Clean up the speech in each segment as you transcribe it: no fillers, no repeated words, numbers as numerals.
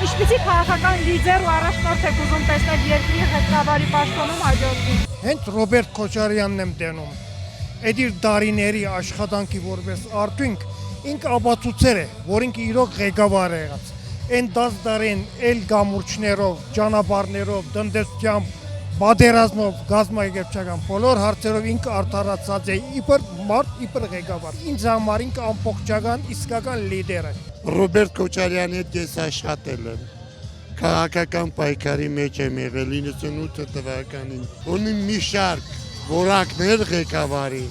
Ինչպիսի քաղաքական լիդեր ու առաջնորդ եք ուզում տեսնել երկրի ղեկավարի պաշտոնում հաջորդին։ Հենց Ռոբերտ Քոչարյանն եմ տենում։ Այդ իր դարիների աշխատանքի որպես արդյունք ինքը ապացուցել է, որ ինքը իրոք ղեկավար է եղած։ Այն 10 տարին էլ գամուրջներով, ճանապարհներով, տնտեսությամբ, պատերազմով, գազམ-եկեղեցական բոլոր հարցերով ինքը արդարացած է իբր մարդ, իբր ղեկավար։ Ինձ համար ինքը ամբողջական իսկական լիդեր է։ Ռոբերտ Քոչարյանի հետ ես աշխատել եմ։ Քաղաքական պայքարի մեջ եմ եղել 98 թվականին։ Ունի մի շարք որակներ ղեկավարի,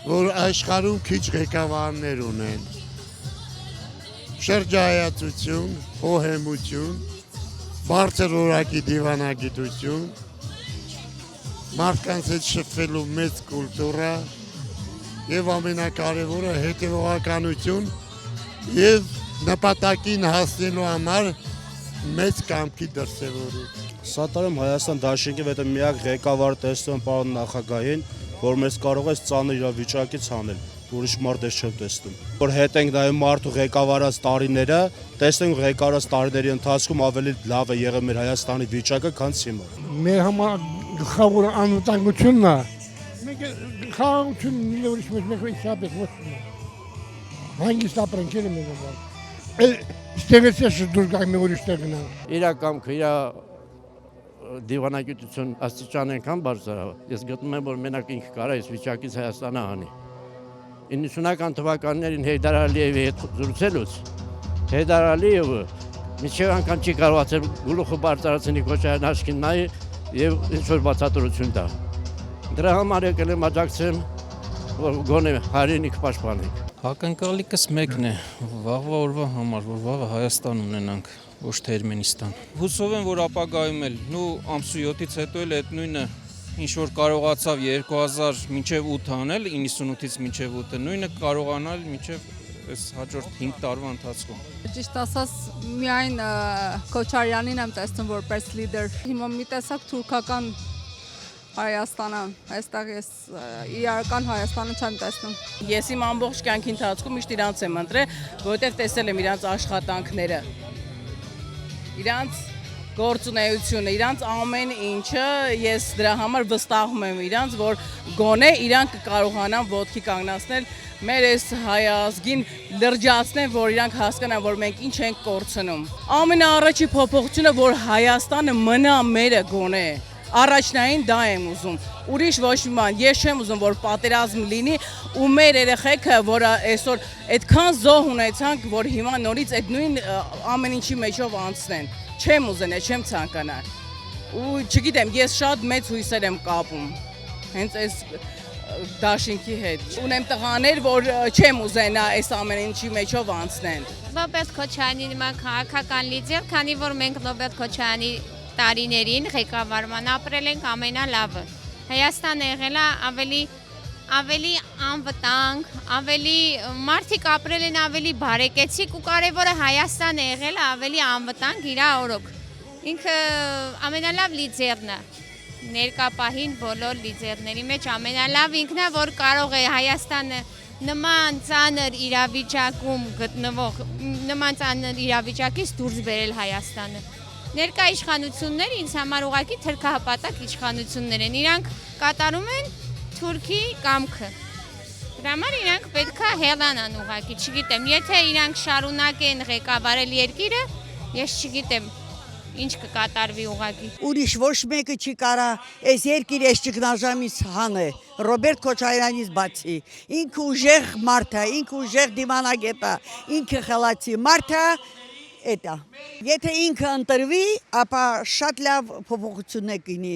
որ աշխարհում քիչ ղեկավարներ ունեն։ Շրջայացություն, հոհեմություն, բարձր որակի դիվանագիտություն, մարդկանց հետ շփվելու մեծ կուլտուրա եւ ամենակարևորը հետևողականություն եւ նպատակին հասնելու համար մեծ կամքի դրսևորում։ Սատարում Հայաստան դաշինքի վետը միակ ղեկավար տեսնում պարոն նախագահին, որ մեզ կարող է ծանր իրավիճակից հանել, ուրիշ մարդ չեմ տեսնում։ Որ հետ ենք նայում մարդու ղեկավարած տարիները, տեսնենք ղեկավարած տարիների ընթացքում ավելի լավ է եղել մեր Հայաստանի վիճակը, քան հիմա։ Մեր համար գլխավոր անվտանգությունն է։ Մենք խաղաղությունն ուրիշ մեկ իսկապես ոչ է։ Հանգիստ ապրենք էլ մեր համար։ Ստեղից է դուրս գալ մի ուրիշ տեղ գնալ։ Իր կամքը, իր դիվանագիտություն աստիճան այնքան բարձր է, ես գտնում եմ, որ մենակ ինքը կարա այս վիճակից Հայաստանը հանի։ 90-ական թվականներին Հեյդար Ալիևի հետ զրուցելուց Հեյդար Ալիևը մինչև անգամ չի կարողացել գլուխը բարձրացնի Քոչարյանի աչքին նայի եւ ինչ-որ բացատրություն տա։ Դրա համար եկել եմ աջակցեմ, որ գոնե հայրենիք պաշտպանենք։ Ակնկալիքս մեկն է, վաղվա օրվա համար, որ վաղը Հայաստան ունենանք, ոչ թե Էրմենիստան։ Հուսով եմ, որ ապագայում էլ, ամսու 7-ից հետո էլ այդ նույնը, ինչ որ կարողացավ 2000 մինչև 8 անել, 98-ից մինչև 8-ը, նույնը կարողանալ մինչև այս հաջորդ 5 տարվա ընթացքում։ Ճիշտ ասած, միայն Քոչարյանին եմ տեսնում որպես լիդեր։ Հիմա մի տեսակ թուրքական Հայաստանը, այստեղ ես իրական Հայաստանը չեմ տեսնում։ Ես իմ ամբողջ կյանքի ընթացքում միշտ իրանց եմ ընտրել, որովհետև տեսել եմ իրանց աշխատանքները, իրանց գործունեությունը, իրանց ամեն ինչը, ես դրա համար վստահում եմ իրանց, որ գոնե իրանք կկարողանան ոտքի կանգնացնել մեր այս հայազգին լրջացնեն, որ իրանք հասկանան, որ մենք ինչ ենք կորցնում։ Ամենաառաջի փոփոխությունը, որ Հայաստանը մնա մերը գոնե Առաջնային դա եմ ուզում, ուրիշ ոչ մի բան, ես չեմ ուզում, որ պատերազմ լինի ու մեր երեխեքը, որ այսօր այդքան զոհ ունեցանք, որ հիմա նորից այդ նույն ամեն ինչի մեջով անցնեն, չեմ ուզենա, չեմ ցանկանա, ու չգիտեմ, ես շատ մեծ հույսեր եմ կապում, հենց այս դաշինքի հետ, ունեմ տղաներ, որ չեմ ուզենա այս ամեն ինչի մեջով անցնեն։ Ռոբերտ Քոչարյանի նման քաղաքական լիդեր, քանի որ մենք Ռոբերտ Քոչարյանի տարիներին ղեկավարման ապրել ենք ամենալավը։ Հայաստանը եղել է ավելի անվտանգ, ավելի մարդիկ ապրել են ավելի բարեկեցիկ ու կարևորը Հայաստանը եղել է ավելի անվտանգ իր օրոք։ Ինքը ամենալավ լիդերն է։ Ներկա պահին բոլոր լիդերների մեջ ամենալավ ինքն է, որ կարող է Հայաստանը նման ծանր իրավիճակում գտնվող, նման ծանր իրավիճակից դուրս բերել Հայաստանը։ Ներկա իշխանությունները ինձ համար ուղղակի թրքահպատակ իշխանություններ են, իրանք կատարում են թուրքի կամքը։ Դրա համար իրանք պետք է հելանան ուղղակի, չգիտեմ, եթե իրանք շարունակեն ղեկավարել երկիրը, ես չգիտեմ, ինչ կկատարվի ուղղակի։ Ուրիշ ոչ մեկը չի կարա այս երկիրը այս ճգնաժամից հանը, Ռոբերտ Քոչարյանից բացի։ Ինքը ուժեղ մարդ է, ինքը ուժեղ դիվանագետ է, ինքը խելացի մարդ է։ Էտա։ Եթե ինքը ընտրվի, ապա շատ լավ փոփոխություններ կինի